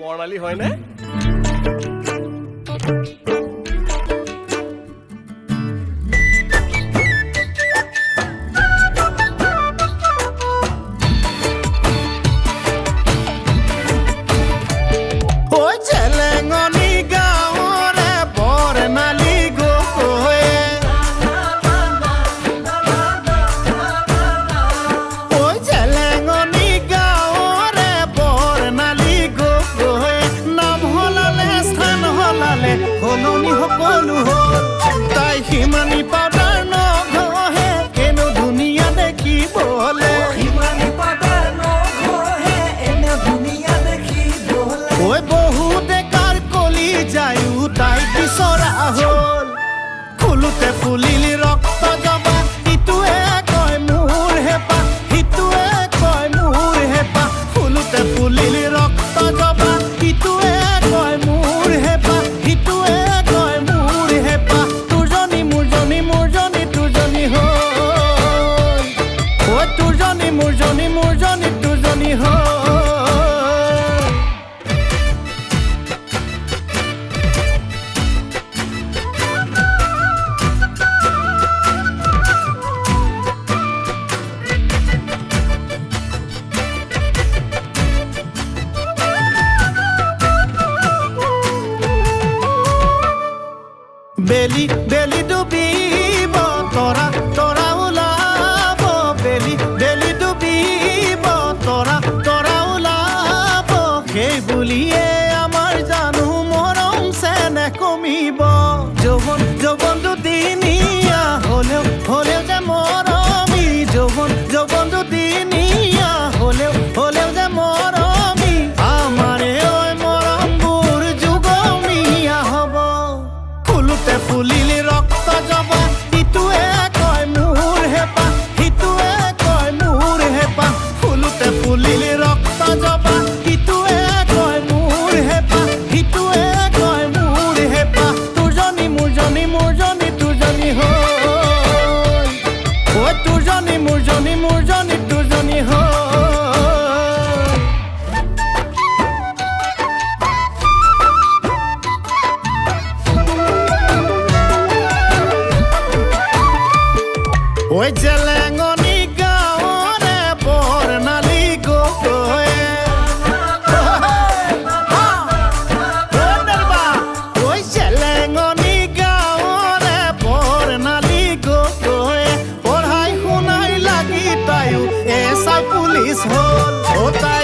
বৰ্ণালী হয়নে? হলনি সকলো হ'ল তাই সিমানি পাউডাৰ নঘহে এনে ধুনীয়া দেখিবলে ঐ বহুতে কাৰ কলি যায়ো তাই বিচৰা হ'ল ফুলোতে ফুলিলি ৰক্ত জবা ইটোৱে কয় মোৰ হেঁপাহ সিটোৱে কয় মোৰ হেঁপাহ ফুলোতে ফুলিলি ৰক্ত জবা ইটোৱে কয় মোৰ হেঁপাহ সিটোৱে কয় মোৰ হেঁপাহ তোৰজনী মোৰজনী মোৰজনী তোৰজনী হ'ল ঐ তোৰজনী মোৰজনী মোৰজনী তোৰজনী হ'ল বেলি বেলি ডুবিব তৰা তৰা ওলাব বেলি বেলি ডুবিব তৰা তৰা ওলাব সেই বুলিয়ে আমাৰ জানো মৰম চেনেহ কমিব যৌৱন যৌৱন দুদিনীয়া হ'লেও হ'লেও যে মৰমী যৌৱন যৌৱন দুদিনীয়া হ'লেও হ'লেও যে মৰমী আমাৰে ঐ মৰমবোৰ যুগমীয়া হ'ব ফুলোতে ফুলিলি ৰক্ত জবা ইটোৱে কয় মোৰ হেঁপাহ সিটোৱে কয় মোৰ হেঁপাহ ফুলোতে ফুলিলি ৰক্ত জবা ইটোৱে কয় মোৰ হেঁপাহ সিটোৱে কয় মোৰ হেঁপাহ তোৰজনী মোৰজনী মোৰজনী তোৰজনী হ'ল ঐ তোৰজনী মোৰজনী মোৰজনী তোৰজনী হ'ল ঐ জেলেঙনি গাঁৱৰে বৰ্ণালী গগৈয়ে ঐ জেলেঙনি গাঁৱৰে বৰ্ণালী গগৈয়ে পঢ়াই শুনাই লাগি তাইও এছাই পুলিচ হ'ল তাই